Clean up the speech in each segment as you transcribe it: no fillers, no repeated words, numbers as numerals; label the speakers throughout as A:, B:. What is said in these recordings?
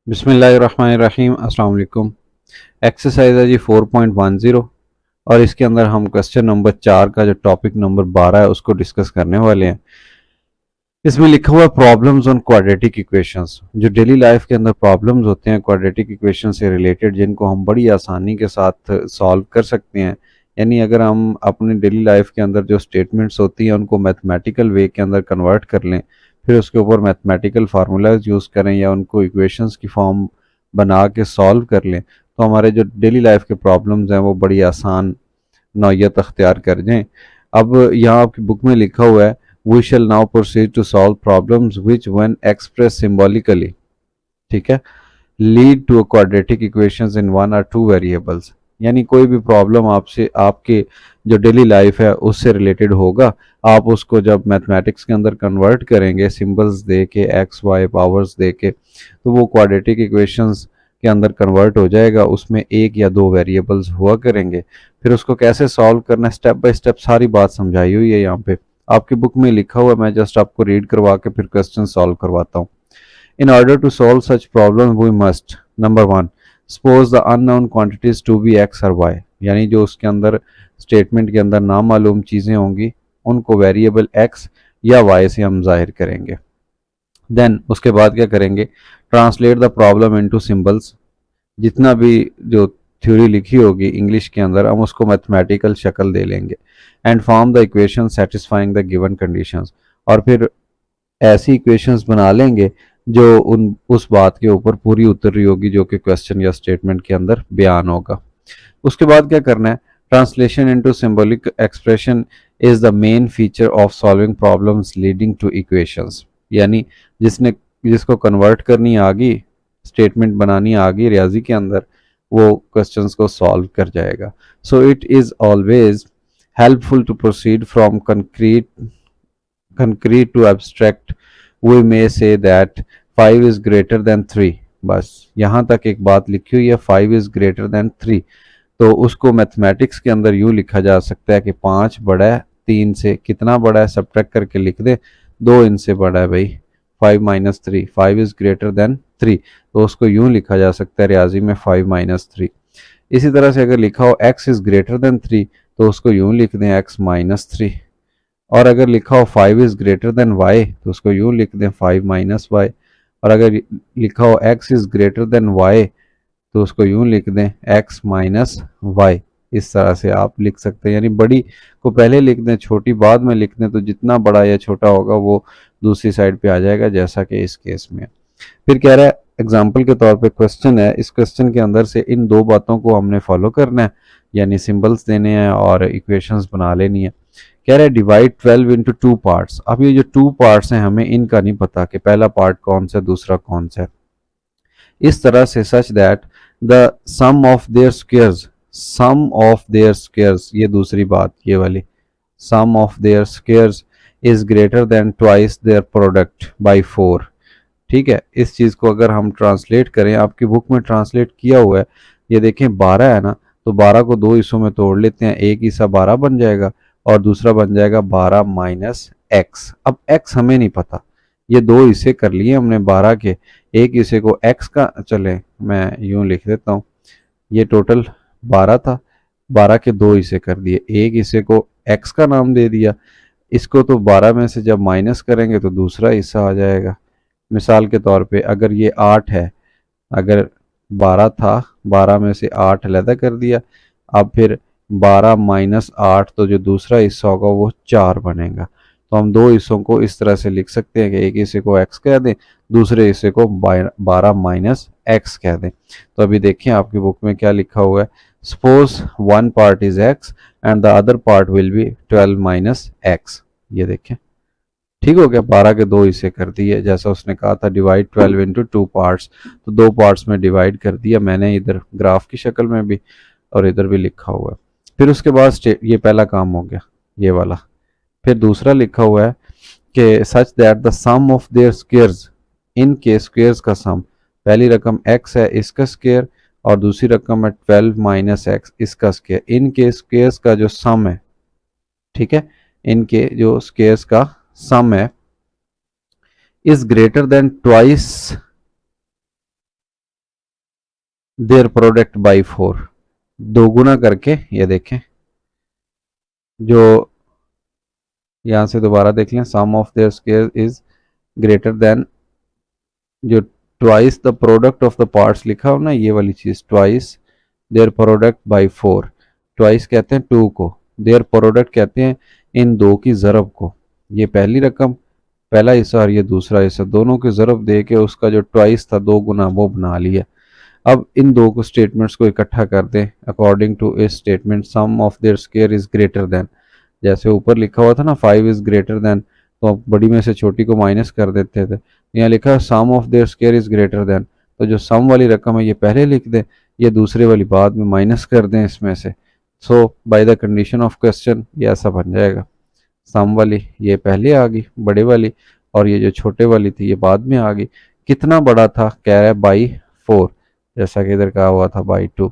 A: बिस्मिल्लाहिर्रहमानिर्रहीम। अस्सलाम वालेकुम। एक्सरसाइज है जी 4.10 और इसके अंदर हम क्वेश्चन नंबर 4 का जो टॉपिक नंबर 12 है उसको डिस्कस करने वाले हैं। इसमें लिखा हुआ है प्रॉब्लम्स ऑन क्वाड्रेटिक इक्वेशंस। जो डेली लाइफ के अंदर प्रॉब्लम्स होते हैं क्वाड्रेटिक इक्वेशन से रिलेटेड, जिनको हम बड़ी आसानी के साथ सॉल्व कर सकते हैं। यानी अगर हम अपने डेली लाइफ के अंदर जो स्टेटमेंट्स होती हैं उनको मैथमेटिकल वे के अंदर कन्वर्ट कर लें, फिर उसके ऊपर मैथमेटिकल फार्मूलाज यूज़ करें या उनको इक्वेशंस की फॉर्म बना के सॉल्व कर लें, तो हमारे जो डेली लाइफ के प्रॉब्लम्स हैं वो बड़ी आसान नौयत अख्तियार कर जाएं। अब यहाँ आपकी बुक में लिखा हुआ है, we shall now proceed to solve problems which when express symbolically, ठीक है, lead to quadratic equations in one or two variables. यानी कोई भी प्रॉब्लम आपसे आपके जो डेली लाइफ है उससे रिलेटेड होगा, आप उसको जब मैथमेटिक्स के अंदर कन्वर्ट करेंगे सिंबल्स दे के, एक्स वाई पावर्स दे के, तो वो क्वाड्रेटिक इक्वेशंस के अंदर कन्वर्ट हो जाएगा। उसमें एक या दो वेरिएबल्स हुआ करेंगे। फिर उसको कैसे सॉल्व करना है स्टेप बाय स्टेप सारी बात समझाई हुई है यहाँ पे आपकी बुक में लिखा हुआ है। मैं जस्ट आपको रीड करवा के फिर क्वेश्चन सॉल्व करवाता हूँ। In order to solve such problems, we must number one suppose the unknown quantities to be x और y, यानी जो उसके अंदर स्टेटमेंट के अंदर नामालूम चीज़ें होंगी उनको वेरिएबल x या y से हम जाहिर करेंगे। देन उसके बाद क्या करेंगे, translate the problem into symbols. जितना भी जो थ्योरी लिखी होगी इंग्लिश के अंदर हम उसको मैथमेटिकल शक्ल दे लेंगे। And form the equation satisfying the given conditions, और फिर ऐसी इक्वेशंस बना लेंगे जो उस बात के ऊपर पूरी उतर रही होगी जो कि क्वेश्चन या स्टेटमेंट के अंदर बयान होगा। उसके बाद क्या करना है, translation into symbolic expression is the main feature of solving problems leading two equations. यानी जिसको कन्वर्ट करनी आ गई, स्टेटमेंट बनानी आ गई रियाजी के अंदर, वो क्वेश्चंस को सॉल्व कर जाएगा। So it is always helpful to proceed from concrete to abstract. We may say that 5 is greater than 3। बस यहाँ तक एक बात लिखी हुई है, 5 is greater than 3। तो उसको मैथमेटिक्स के अंदर यूँ लिखा जा सकता है कि 5 बड़ा है 3 से। कितना बड़ा है सब्ट्रैक्ट करके लिख दे, 2 इनसे बड़ा है भाई, 5 माइनस 3, 5 इज़ ग्रेटर देन 3। तो उसको यूँ लिखा जा सकता है रियाजी में 5 माइनस 3। इसी तरह से अगर लिखा हो x इज़ ग्रेटर देन 3 तो उसको यूँ लिख दें x माइनस 3। और अगर लिखा हो 5 इज़ ग्रेटर देन y तो उसको यूँ लिख दें 5 माइनस वाई। और अगर लिखा हो x is greater than y तो उसको यूँ लिख दें x माइनस वाई। इस तरह से आप लिख सकते हैं, यानी बड़ी को पहले लिख दें छोटी बाद में लिख दें, तो जितना बड़ा या छोटा होगा वो दूसरी साइड पे आ जाएगा, जैसा कि इस केस में। फिर कह रहा है एग्जाम्पल के तौर पे क्वेश्चन है, इस क्वेश्चन के अंदर से इन दो बातों को हमने फॉलो करना है, यानी सिंबल्स देने हैं और इक्वेशंस बना लेनी है। कह रहा है डिवाइड 12 इंटू 2 पार्ट्स। अब ये जो 2 पार्ट्स हैं हमें इनका नहीं पता कि पहला पार्ट कौन सा दूसरा कौन सा है। इस तरह से such that the sum of their squares, ये दूसरी बात ये वाली, sum of their squares is greater than twice their product by 4। ठीक है, इस चीज़ को अगर हम ट्रांसलेट करें, आपकी बुक में ट्रांसलेट किया हुआ है, ये देखें 12 है ना, तो 12 को दो हिस्सों में तोड़ लेते हैं, एक हिस्सा 12 बन जाएगा और दूसरा बन जाएगा 12 माइनस एक्स। अब एक्स हमें नहीं पता, ये दो हिस्से कर लिए हमने 12 के, एक हिस्से को एक्स का, चले मैं यूं लिख देता हूँ, ये टोटल 12 था, 12 के दो हिस्से कर दिए, एक हिस्से को एक्स का नाम दे दिया। इसको तो 12 में से जब माइनस करेंगे तो दूसरा हिस्सा आ जाएगा। मिसाल के तौर पे अगर ये 8 है, अगर 12 था, 12 में से 8 अलहदा कर दिया, अब फिर 12 माइनस 8, तो जो दूसरा हिस्सा होगा वो 4 बनेगा। तो हम दो हिस्सों को इस तरह से लिख सकते हैं कि एक हिस्से को x कह दें, दूसरे हिस्से को 12 माइनस एक्स कह दें। तो अभी देखिए आपकी बुक में क्या लिखा हुआ है, suppose one part is x and the other part will be 12 minus x. ये देखें ठीक हो गया, 12 के दो हिस्से कर दिए, जैसा उसने कहा था डिवाइड 12 इंटू 2 पार्ट्स, तो दो पार्ट्स में डिवाइड कर दिया मैंने, इधर ग्राफ की शक्ल में भी और इधर भी लिखा हुआ है। फिर उसके बाद ये पहला काम हो गया ये वाला। फिर दूसरा लिखा हुआ है कि such that the sum of their squares, इनके स्क्वेयर्स का सम, पहली रकम x है इसका स्क्वेयर और दूसरी रकम है 12 माइनस एक्स इसका स्क्वेयर, इनके स्क्वेयर्स का जो सम है, ठीक है, इनके जो स्क्वेयर्स का सम है, is greater than twice their product by 4, दो गुना करके, ये देखें जो यहाँ से दोबारा देख लें, sum of their square is greater than, जो twice the product of the parts लिखा हो ना, ये वाली चीज, twice their product by 4, twice कहते हैं 2 को, देयर प्रोडक्ट कहते हैं इन दो की ज़रब को। ये पहली रकम, पहला हिस्सा और ये दूसरा हिस्सा, दोनों के ज़रब दे के उसका जो ट्वाइस था, दो गुना, वो बना लिया। अब इन दो को स्टेटमेंट्स को इकट्ठा कर दें। अकॉर्डिंग टू इस statement sum of their square is greater than, जैसे ऊपर लिखा हुआ था ना 5 इज ग्रेटर देन, तो बड़ी में से छोटी को माइनस कर देते थे। यहाँ लिखा है sum of their square is greater than, तो जो सम वाली रकम है ये पहले लिख दें, ये दूसरे वाली बाद में माइनस कर दें इसमें से। So by the condition of question ये ऐसा बन जाएगा, सम वाली ये पहले आ गई बड़े वाली, और ये जो छोटे वाली थी ये बाद में आ गई। कितना बड़ा था, कह रहा है बाई 4, जैसा कि इधर कहा हुआ था बाई 2।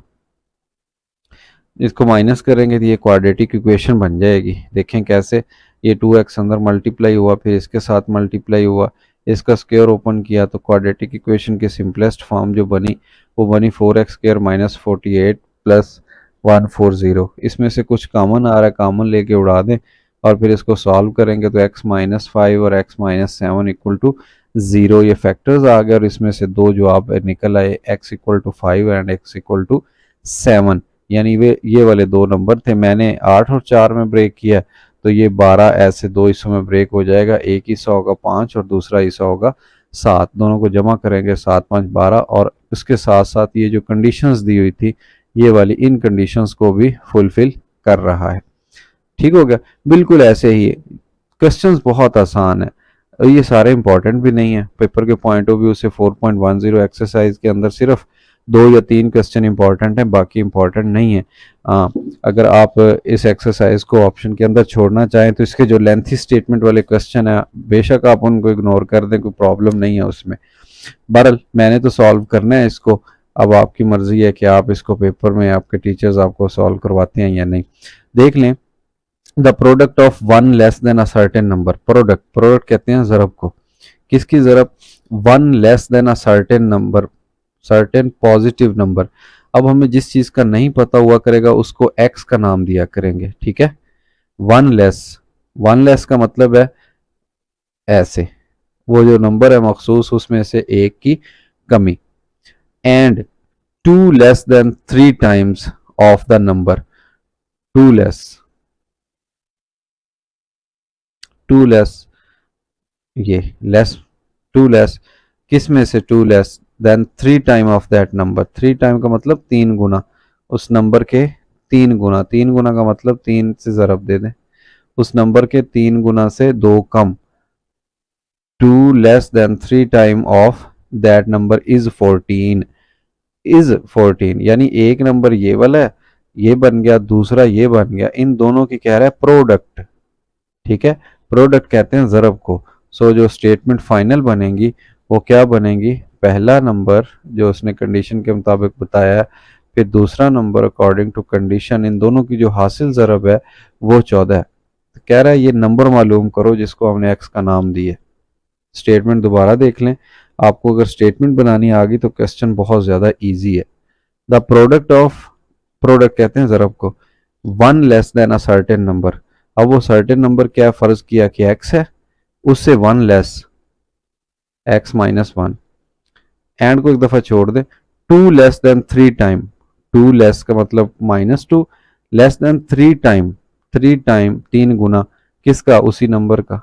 A: इसको माइनस करेंगे तो ये क्वाड्रेटिक इक्वेशन बन जाएगी। देखें कैसे, ये 2x अंदर मल्टीप्लाई हुआ, फिर इसके साथ मल्टीप्लाई हुआ, इसका स्क्वायर ओपन किया, तो क्वाड्रेटिक इक्वेशन की सिंपलेस्ट फॉर्म जो बनी वो बनी 4x स्क्वायर माइनस 48 प्लस 140। इसमें से कुछ कॉमन आ रहा है, कॉमन लेके उड़ा दें और फिर इसको सॉल्व करेंगे तो x माइनस 5 और x माइनस 7 इक्वल टू 0, ये फैक्टर्स आ गए और इसमें से दो जवाब निकल आए, x equal to 5 and x equal to 7। यानी वे ये वाले दो नंबर थे। मैंने 8 और 4 में ब्रेक किया, तो ये 12 ऐसे दो हिस्सों में ब्रेक हो जाएगा, एक हिस्सा होगा 5 और दूसरा हिस्सा होगा 7, दोनों को जमा करेंगे 7 5 12, और उसके साथ साथ ये जो कंडीशंस दी हुई थी ये वाली, इन कंडीशंस को भी फुलफिल कर रहा है। ठीक हो गया, बिल्कुल ऐसे ही क्वेश्चंस बहुत आसान है, ये सारे इंपॉर्टेंट भी नहीं है पेपर के पॉइंट ऑफ व्यू से। 4.10 एक्सरसाइज के अंदर सिर्फ 2 या 3 क्वेश्चन इंपॉर्टेंट हैं, बाकी इंपॉर्टेंट नहीं है। अगर आप इस एक्सरसाइज को ऑप्शन के अंदर छोड़ना चाहें तो इसके जो लेंथी स्टेटमेंट वाले क्वेश्चन है बेशक आप उनको इग्नोर कर दें, कोई प्रॉब्लम नहीं है उसमें। बहरहाल मैंने तो सॉल्व करना है इसको, अब आपकी मर्जी है कि आप इसको पेपर में, आपके टीचर्स आपको सॉल्व करवाते हैं या नहीं। देख लें, the product of one less than a certain number, product, product कहते हैं ज़रब को, किसकी ज़रब, one less than a certain number, certain positive number. अब हमें जिस चीज़ का नहीं पता हुआ करेगा उसको x का नाम दिया करेंगे, ठीक है। वन लेस, वन लेस का मतलब है ऐसे, वो जो नंबर है मखसूस उसमें से एक की कमी। And two less than 3 times of the number, two less, two less, ये लेस, टू लेस किस में से, two less than 3 time of that number, 3 time का मतलब 3 गुना, उस नंबर के 3 गुना, 3 गुना का मतलब 3 से ज़रब दे दें, उस नंबर के 3 गुना से 2 कम, two less than 3 time of that number is 14, is 14 यानी एक नंबर ये वाला है, ये बन गया, दूसरा ये बन गया, इन दोनों की कह रहा है प्रोडक्ट, ठीक है। प्रोडक्ट कहते हैं ज़रब को। सो जो स्टेटमेंट फाइनल बनेंगी वो क्या बनेंगी, पहला नंबर जो उसने कंडीशन के मुताबिक बताया है, फिर दूसरा नंबर अकॉर्डिंग टू कंडीशन, इन दोनों की जो हासिल ज़रब है वो 14 है। तो कह रहा है ये नंबर मालूम करो जिसको हमने x का नाम दिए। स्टेटमेंट दोबारा देख लें, आपको अगर स्टेटमेंट बनानी आ गई तो क्वेश्चन बहुत ज़्यादा ईजी है। द प्रोडक्ट ऑफ, प्रोडक्ट कहते हैं ज़रब को, one less than a certain number, अब वो सर्टेन नंबर क्या फ़र्ज किया कि x है, उससे one less, x minus 1, and को एक दफ़ा छोड़ दें, two less than 3 time, two less का मतलब -2, लेस देन 3 टाइम, 3 टाइम 3 गुना किसका, उसी नंबर का,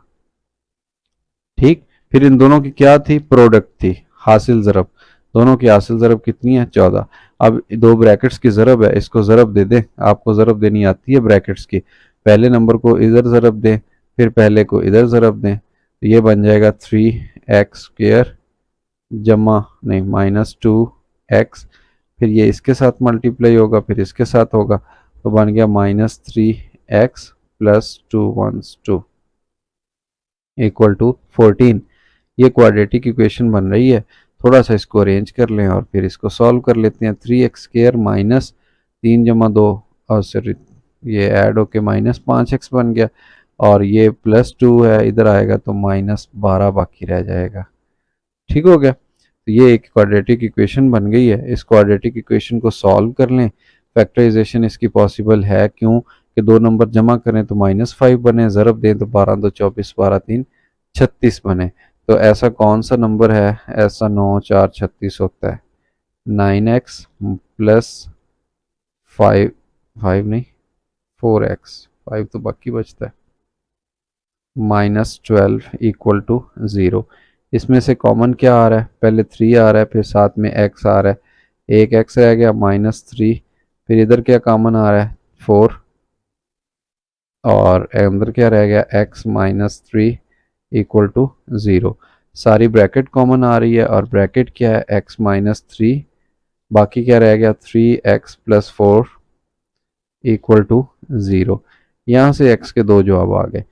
A: ठीक। फिर इन दोनों की क्या थी, प्रोडक्ट थी, हासिल ज़रब, दोनों की हासिल ज़रब कितनी है, 14। अब दो ब्रैकेट्स की ज़रब है, इसको ज़रब दे दें, आपको ज़रब देनी आती है ब्रैकेट्स की, पहले नंबर को इधर ज़रब दें, फिर पहले को इधर ज़रब दें, तो ये बन जाएगा 3x स्क्वायर जमा नहीं -2x, फिर ये इसके साथ मल्टीप्लाई होगा, फिर इसके साथ होगा, तो बन गया -3x प्लस 2 1 2 इक्वल टू 14। ये क्वाड्रेटिक इक्वेशन बन रही है। थोड़ा सा इसको अरेंज कर लें और फिर इसको सॉल्व कर लेते हैं। 3x स्क्वायर माइनस 3 जमा 2, और सॉरी ये ऐड होके -5x बन गया, और ये +2 है, इधर आएगा तो -12 बाकी रह जाएगा। ठीक हो गया। तो ये एक क्वाड्रेटिक इक्वेशन बन गई है। इस क्वाड्रेटिक इक्वेशन को सॉल्व कर लें, फैक्टराइजेशन इसकी पॉसिबल है, क्यों कि दो नंबर जमा करें तो -5 बने, ज़रब दें तो 12 2 24, 12 3 36 बने। तो ऐसा कौन सा नंबर है, ऐसा 9 4 36 होता है। 9x प्लस 5 5 नहीं 4x, 5 तो बाकी बचता है, -12 इक्वल टू 0। इसमें से कॉमन क्या आ रहा है, पहले 3 आ रहा है, फिर साथ में x आ रहा है, एक x रह गया -3, फिर इधर क्या कॉमन आ रहा है 4, और अंदर क्या रह गया x -3 इक्वल टू 0। सारी ब्रैकेट कॉमन आ रही है और ब्रैकेट क्या है x -3, बाकी क्या रह गया 3x + 4 इक्वल टू 0। यहाँ से x के दो जवाब आ गए,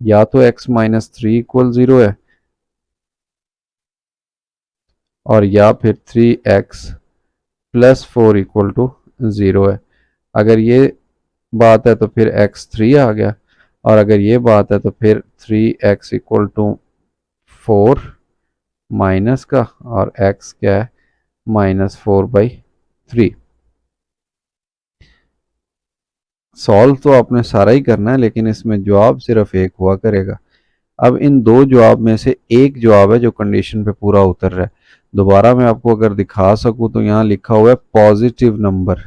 A: या तो x -3 इक्वल 0 है और या फिर 3x + 4 इक्वल टू 0 है। अगर ये बात है तो फिर x 3 आ गया, और अगर ये बात है तो फिर 3x इक्वल टू 4 माइनस का, और x क्या है -4/3। सॉल्व तो आपने सारा ही करना है, लेकिन इसमें जवाब सिर्फ एक हुआ करेगा। अब इन दो जवाब में से एक जवाब है जो कंडीशन पे पूरा उतर रहा है। दोबारा मैं आपको अगर दिखा सकूं तो यहाँ लिखा हुआ है पॉजिटिव नंबर।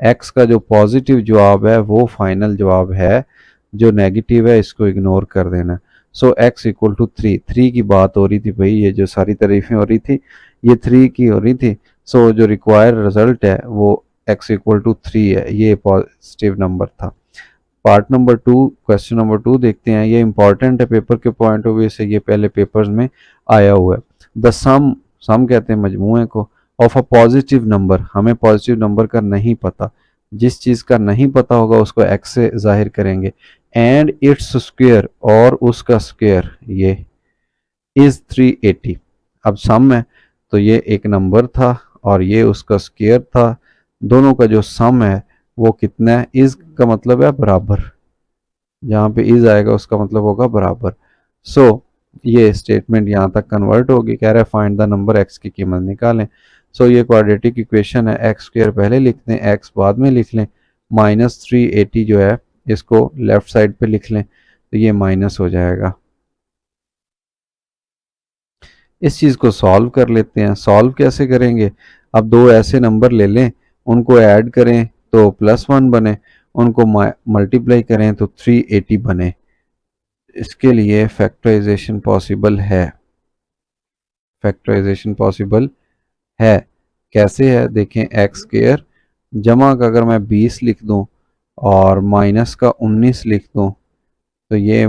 A: x का जो पॉजिटिव जवाब है वो फाइनल जवाब है, जो नेगेटिव है इसको इग्नोर कर देना। सो x इक्वल टू 3 की बात हो रही थी भाई, ये जो सारी तारीफें हो रही थी ये 3 की हो रही थी। सो जो रिक्वायर्ड रिजल्ट है वो x इक्वल टू 3 है, ये पॉजिटिव नंबर था। पार्ट नंबर 2, क्वेश्चन नंबर 2 देखते हैं। ये इंपॉर्टेंट है पेपर के पॉइंट ऑफ व्यू से, ये पहले पेपर्स में आया हुआ है। द सम कहते हैं मजमूए को, ऑफ अ पॉजिटिव नंबर। हमें पॉजिटिव नंबर का नहीं पता, जिस चीज़ का नहीं पता होगा उसको x से जाहिर करेंगे। एंड इट्स स्क्वायर, और उसका स्क्वायर ये इज 380। अब सम है तो ये एक नंबर था और ये उसका स्क्वायर था, दोनों का जो सम है वो कितना है, इज का मतलब है बराबर, जहाँ पे इज आएगा उसका मतलब होगा बराबर। सो ये स्टेटमेंट यहाँ तक कन्वर्ट होगी, कह रहा है फाइंड द नंबर x की कीमत निकालें। सो ये क्वाड्रेटिक इक्वेशन है, एक्स स्क्वायर पहले लिख लें, x बाद में लिख लें, -380 जो है इसको लेफ्ट साइड पे लिख लें तो ये माइनस हो जाएगा। इस चीज़ को सॉल्व कर लेते हैं। सॉल्व कैसे करेंगे, अब दो ऐसे नंबर ले लें, उनको ऐड करें तो +1 बने, उनको मल्टीप्लाई करें तो 380 बने। इसके लिए फैक्टराइजेशन पॉसिबल है, फैक्टराइजेशन पॉसिबल है। कैसे है देखें, एक्स स्क्वायर जमा का अगर मैं 20 लिख दूं और माइनस का 19 लिख दूं तो ये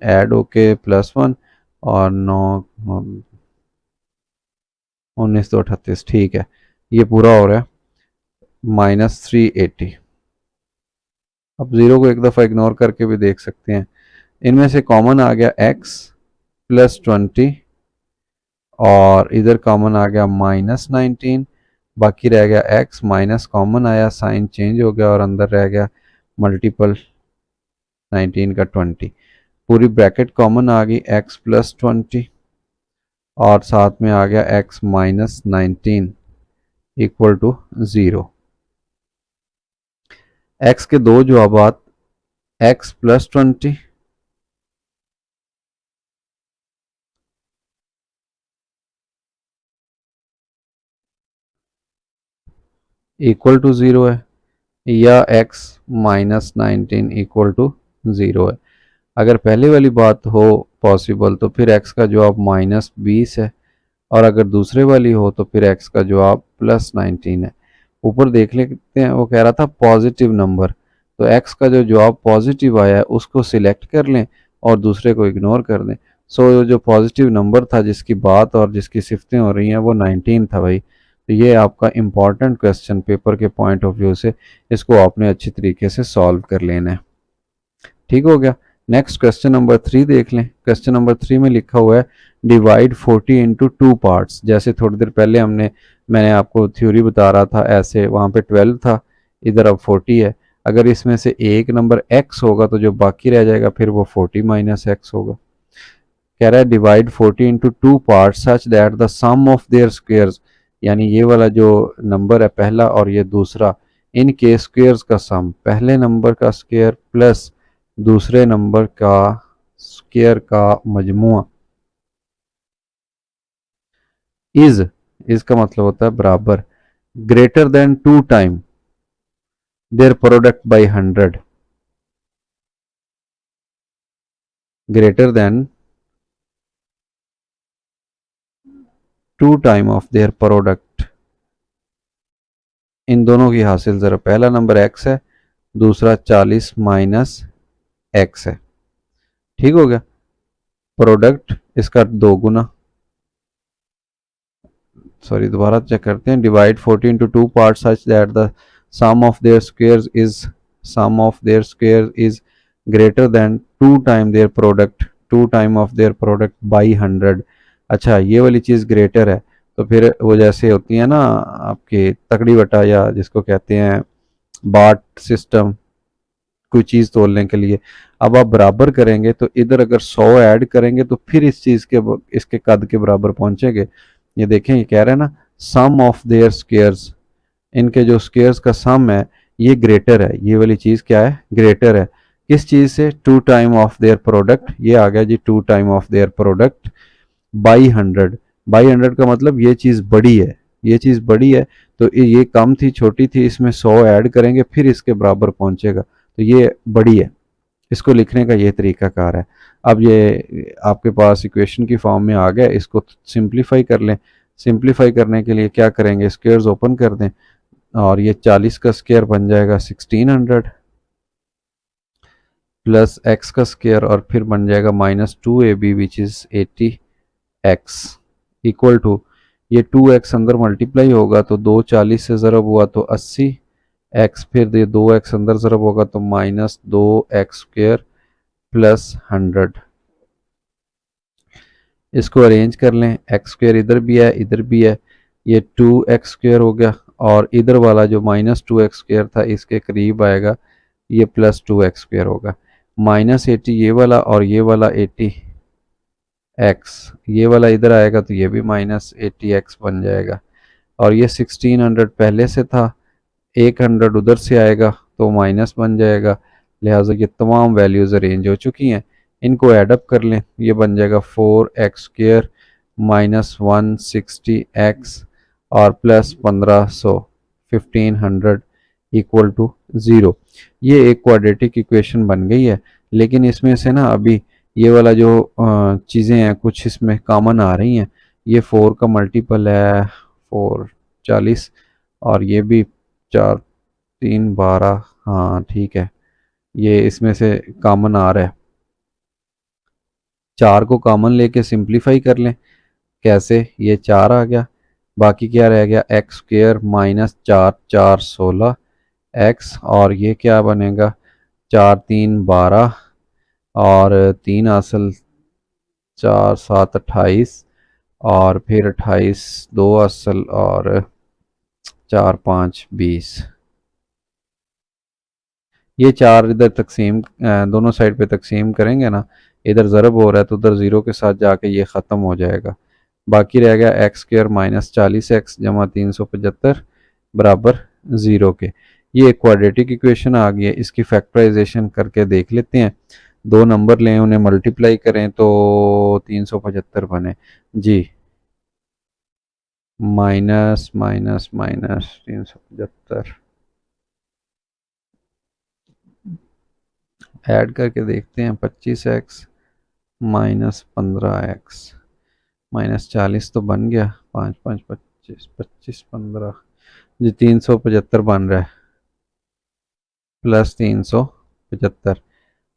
A: ऐड होके +1 और 9 19 तो 38, ठीक है, ये पूरा हो रहा है -380। अब जीरो को एक दफ़ा इग्नोर करके भी देख सकते हैं। इनमें से कॉमन आ गया x +20 और इधर कॉमन आ गया -19, बाकी रह गया x, माइनस कॉमन आया, साइन चेंज हो गया और अंदर रह गया मल्टीपल 19 का 20। पूरी ब्रैकेट कॉमन आ गई, x +20 और साथ में आ गया x -19 इक्वल टू 0। x के दो जवाबात, x +20 इक्वल टू 0 है, या x -19 इक्वल टू 0 है। अगर पहले वाली बात हो पॉसिबल तो फिर x का जवाब -20 है, और अगर दूसरे वाली हो तो फिर x का जवाब +19 है। ऊपर देख लेते हैं, वो कह रहा था पॉजिटिव नंबर, तो x का जो जवाब पॉजिटिव आया है उसको सिलेक्ट कर लें और दूसरे को इग्नोर कर दें। सो जो पॉजिटिव नंबर था जिसकी बात और जिसकी सिफतें हो रही हैं वो 19 था भाई। तो ये आपका इम्पॉर्टेंट क्वेश्चन पेपर के पॉइंट ऑफ व्यू से, इसको आपने अच्छी तरीके से सॉल्व कर लेना है। ठीक हो गया। नेक्स्ट क्वेश्चन नंबर 3 देख लें। क्वेश्चन नंबर 3 में लिखा हुआ है डिवाइड 40 इंटू 2 पार्ट्स। जैसे थोड़ी देर पहले मैंने आपको थ्योरी बता रहा था, ऐसे वहाँ पे 12 था, इधर अब 40 है। अगर इसमें से एक नंबर x होगा तो जो बाकी रह जाएगा फिर वो 40 - x होगा। कह रहा है divide 40 into 2 part such that the sum of their squares, यानी ये वाला जो नंबर है पहला और ये दूसरा, इनके स्क्वेयर्स का सम, पहले नंबर का स्क्वेयर प्लस दूसरे नंबर का स्क्वेयर का मजमुआ, इज का मतलब होता है बराबर, greater than 2 time their product by 100, greater than 2 time of their product, इन दोनों की हासिल ज़रा, पहला नंबर x है, दूसरा 40 माइनस x है, ठीक हो गया। प्रोडक्ट इसका 2 गुना, सॉरी दोबारा चेक करते हैं, divide 40 into 2 part such that the sum of their squares is, sum of their square is greater than 2 time their product, 2 time of their product by 100। अच्छा ये वाली चीज़ ग्रेटर है, तो फिर वो जैसे होती है ना आपके तकड़ी बटा, या जिसको कहते हैं बाट सिस्टम, कोई चीज़ तोलने के लिए, अब आप बराबर करेंगे तो इधर अगर 100 ऐड करेंगे तो फिर इस चीज़ के, इसके कद के बराबर पहुंचेंगे। ये देखें, ये कह रहे हैं ना सम ऑफ देयर स्क्वेयर्स, इनके जो स्क्वेयर्स का सम है ये ग्रेटर है, ये वाली चीज़ क्या है, ग्रेटर है, किस चीज़ से, 2 टाइम ऑफ देयर प्रोडक्ट, ये आ गया जी 2 time of their product by 100, by 100 का मतलब ये चीज़ बड़ी है, ये चीज़ बड़ी है, तो ये कम थी छोटी थी, इसमें 100 ऐड करेंगे फिर इसके बराबर पहुंचेगा, तो ये बड़ी है। इसको लिखने का ये तरीकाकार है। अब ये आपके पास इक्वेशन की फॉर्म में आ गया, इसको सिंप्लीफाई कर लें। सिंप्लीफाई करने के लिए क्या करेंगे, स्क्वेयर्स ओपन कर दें और ये 40 का स्क्वायर बन जाएगा 1600 प्लस x का स्क्वायर और फिर बन जाएगा -2ab which is 80x equal to, ये 2x अंदर मल्टीप्लाई होगा तो 2 40 से ज़रब हुआ तो 80x, फिर ये 2x अंदर ज़रब होगा तो -2x स्क्वायर प्लस 100। इसको अरेंज कर लें, एक्स स्क्वायर इधर भी है इधर भी है, ये 2x स्क्वायर हो गया और इधर वाला जो -2x स्क्वायर था इसके करीब आएगा, ये +2x स्क्वायर होगा, -80 ये वाला और ये वाला 80x, ये वाला इधर आएगा तो ये भी -80x बन जाएगा, और ये 1600 पहले से था, 100 उधर से आएगा तो माइनस बन जाएगा, लिहाजा ये तमाम वैल्यूज़ अरेंज हो चुकी हैं। इनको ऐडअप कर लें, ये बन जाएगा 4x स्क्वायर -160x और प्लस 1500 1500 इक्वल टू 0। ये एक क्वाड्रेटिक इक्वेशन बन गई है, लेकिन इसमें से ना अभी ये वाला जो चीज़ें हैं कुछ इसमें कॉमन आ रही हैं, ये 4 का मल्टीपल है 4 40 और ये भी 4 3 12, हाँ ठीक है, ये इसमें से कॉमन आ रहा है, 4 को कॉमन लेके सिंप्लीफाई कर लें, कैसे, ये 4 आ गया, बाकी क्या रह गया, एक्स स्क्वेयर -4 4 16 एक्स, और ये क्या बनेगा 4 3 12 और 3 असल 4 7 28 और फिर 28 2 असल और 4 5 20, ये 4 इधर तकसीम दोनों साइड पे तकसीम करेंगे ना, इधर ज़रब हो रहा है तो उधर 0 के साथ जाके ये ख़त्म हो जाएगा, बाकी रह गया एक्स स्क्वायर -40x जमा 375 बराबर 0 के। ये एक क्वाड्रेटिक इक्वेशन आ गई है, इसकी फैक्टराइजेशन करके देख लेते हैं, 2 नंबर लें उन्हें मल्टीप्लाई करें तो 375 बने जी, माइनस माइनस माइनस 375 ऐड करके देखते हैं, 25x -15x -40 तो बन गया, 5 5 25 25 15 जी 375 बन रहा है प्लस 375।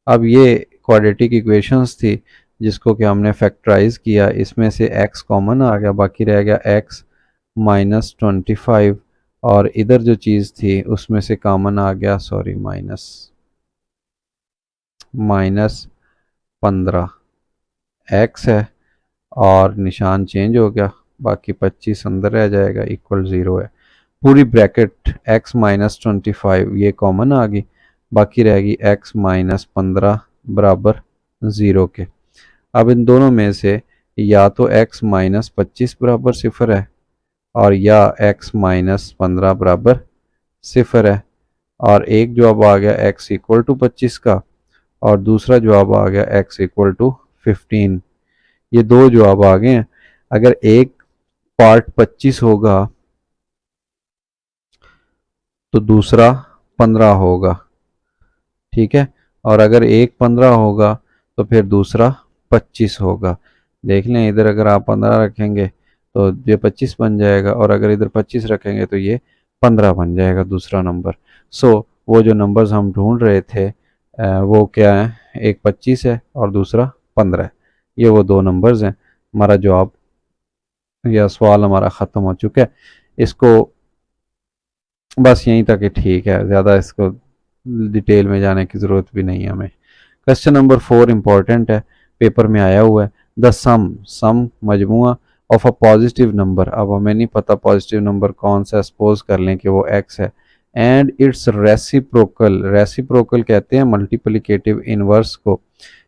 A: अब ये क्वाड्रेटिक इक्वेशंस थी जिसको कि हमने फैक्टराइज किया, इसमें से x कॉमन आ गया, बाकी रह गया x -25 और इधर जो चीज़ थी उसमें से कॉमन आ गया, सॉरी -15 x है और निशान चेंज हो गया, बाकी 25 अंदर रह जाएगा इक्वल 0 है, पूरी ब्रैकेट x -25 ये कॉमन आ गई, बाकी रहेगी x -15 बराबर 0 के। अब इन दोनों में से या तो x माइनस 25 बराबर 0 है और या x माइनस 15 बराबर 0 है, और एक जवाब आ गया x इक्वल टू 25 का और दूसरा जवाब आ गया x इक्वल टू 15। ये दो जवाब आ गए हैं। अगर एक पार्ट 25 होगा तो दूसरा 15 होगा, ठीक है, और अगर एक 15 होगा तो फिर दूसरा 25 होगा। देख लें, इधर अगर आप 15 रखेंगे तो ये 25 बन जाएगा और अगर इधर 25 रखेंगे तो ये 15 बन जाएगा दूसरा नंबर। सो वो जो नंबर्स हम ढूंढ रहे थे वो क्या है, एक 25 है और दूसरा 15 है। ये वो दो नंबर्स हैं। हमारा जवाब या सवाल हमारा ख़त्म हो चुका है। इसको बस यहीं तक ही ठीक है, ज़्यादा इसको डिटेल में जाने की ज़रूरत भी नहीं है हमें। क्वेश्चन नंबर 4 इंपॉर्टेंट है, पेपर में आया हुआ है। द सम मजमुआ ऑफ अ पॉजिटिव नंबर। अब हमें नहीं पता पॉजिटिव नंबर कौन सा, सपोज कर लें कि वो x है, एंड इट्स रेसिप्रोकल कहते हैं मल्टीप्लिकेटिव इनवर्स को,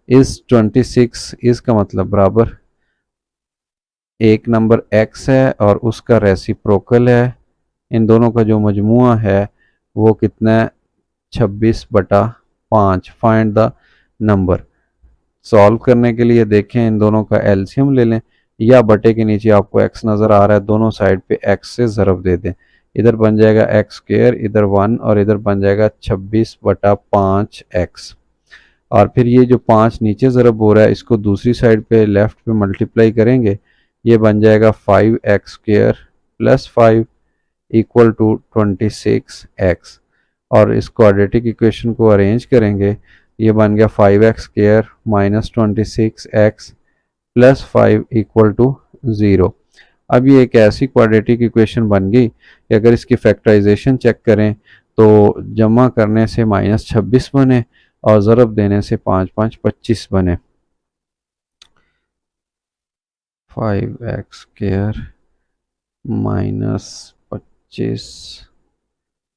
A: इस 26 इसका मतलब बराबर एक नंबर x है और उसका रेसिप्रोकल है। इन दोनों का जो मजमुआ है वो कितना है, 26/5। Find the number. सॉल्व करने के लिए देखें, इन दोनों का एलसीएम ले लें या बटे के नीचे आपको x नज़र आ रहा है, दोनों साइड पे x से ज़रब दे दें। इधर बन जाएगा x², इधर 1 और इधर बन जाएगा 26/5x। और फिर ये जो 5 नीचे ज़रब हो रहा है इसको दूसरी साइड पे लेफ़्ट पे मल्टीप्लाई करेंगे, ये बन जाएगा 5x² + 5 इक्वल टू 26x। और इस क्वाड्रेटिक इक्वेशन को अरेंज करेंगे, ये बन गया 5x² - 26x + 5 इक्वल टू 0। अब ये एक ऐसी क्वाड्रेटिक इक्वेशन बन गई कि अगर इसकी फैक्टराइजेशन चेक करें तो जमा करने से -26 बने और ज़रब देने से 5 × 5 = 25 बने। 5x² - 25,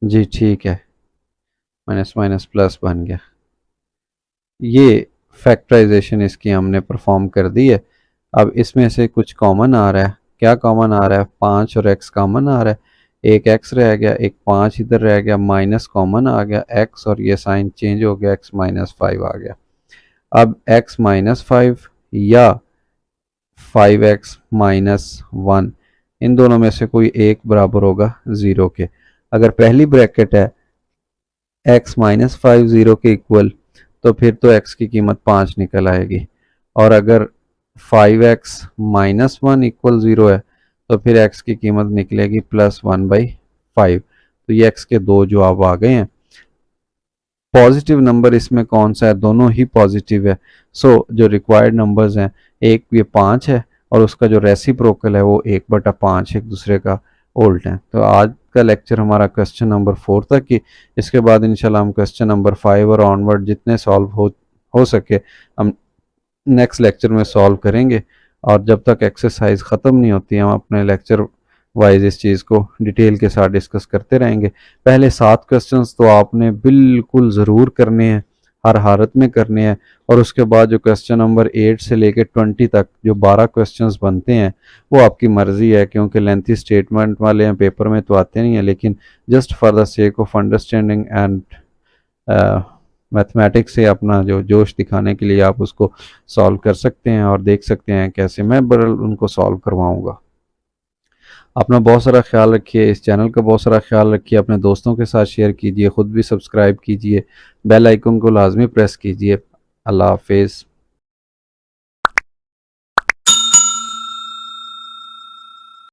A: जी ठीक है, माइनस माइनस प्लस बन गया। ये फैक्टराइजेशन इसकी हमने परफॉर्म कर दी है। अब इसमें से कुछ कॉमन आ रहा है। क्या कॉमन आ रहा है, 5 और x कॉमन आ रहा है, एक x रह गया, एक 5 इधर रह गया, माइनस कॉमन आ गया x और ये साइन चेंज हो गया, x - 5 आ गया। अब x - 5 या 5x - 1, इन दोनों में से कोई एक बराबर होगा 0 के। अगर पहली ब्रैकेट है x - 5 0 के इक्वल, तो फिर तो x की कीमत 5 निकल आएगी। और अगर 5x - 1 इक्वल 0 है तो फिर x की कीमत निकलेगी +1/5। तो ये x के दो जवाब आ गए हैं। पॉजिटिव नंबर इसमें कौन सा है, दोनों ही पॉजिटिव है। सो जो रिक्वायर्ड नंबर्स हैं, एक ये 5 है और उसका जो रेसिप्रोकल है वो 1/5 एक दूसरे का उल्ट है। तो आज का लेक्चर हमारा क्वेश्चन नंबर 4 तक ही। इसके बाद इंशाल्लाह हम क्वेश्चन नंबर 5 और ऑनवर्ड जितने सॉल्व हो सके हम नेक्स्ट लेक्चर में सॉल्व करेंगे। और जब तक एक्सरसाइज ख़त्म नहीं होती हम अपने लेक्चर वाइज इस चीज़ को डिटेल के साथ डिस्कस करते रहेंगे। पहले 7 क्वेश्चंस तो आपने बिल्कुल ज़रूर करने हैं, हर हालत में करने हैं। और उसके बाद जो क्वेश्चन नंबर 8 से लेकर 20 तक जो 12 क्वेश्चंस बनते हैं वो आपकी मर्ज़ी है, क्योंकि लेंथी स्टेटमेंट वाले हैं, पेपर में तो आते नहीं हैं, लेकिन just for the sake of understanding and mathematics से अपना जो जोश दिखाने के लिए आप उसको सॉल्व कर सकते हैं और देख सकते हैं कैसे मैं बरल उनको सॉल्व करवाऊँगा। अपना बहुत सारा ख्याल रखिए, इस चैनल का बहुत सारा ख्याल रखिए, अपने दोस्तों के साथ शेयर कीजिए, ख़ुद भी सब्सक्राइब कीजिए, बेल आइकन को लाजमी प्रेस कीजिए। अल्लाह हाफिज़।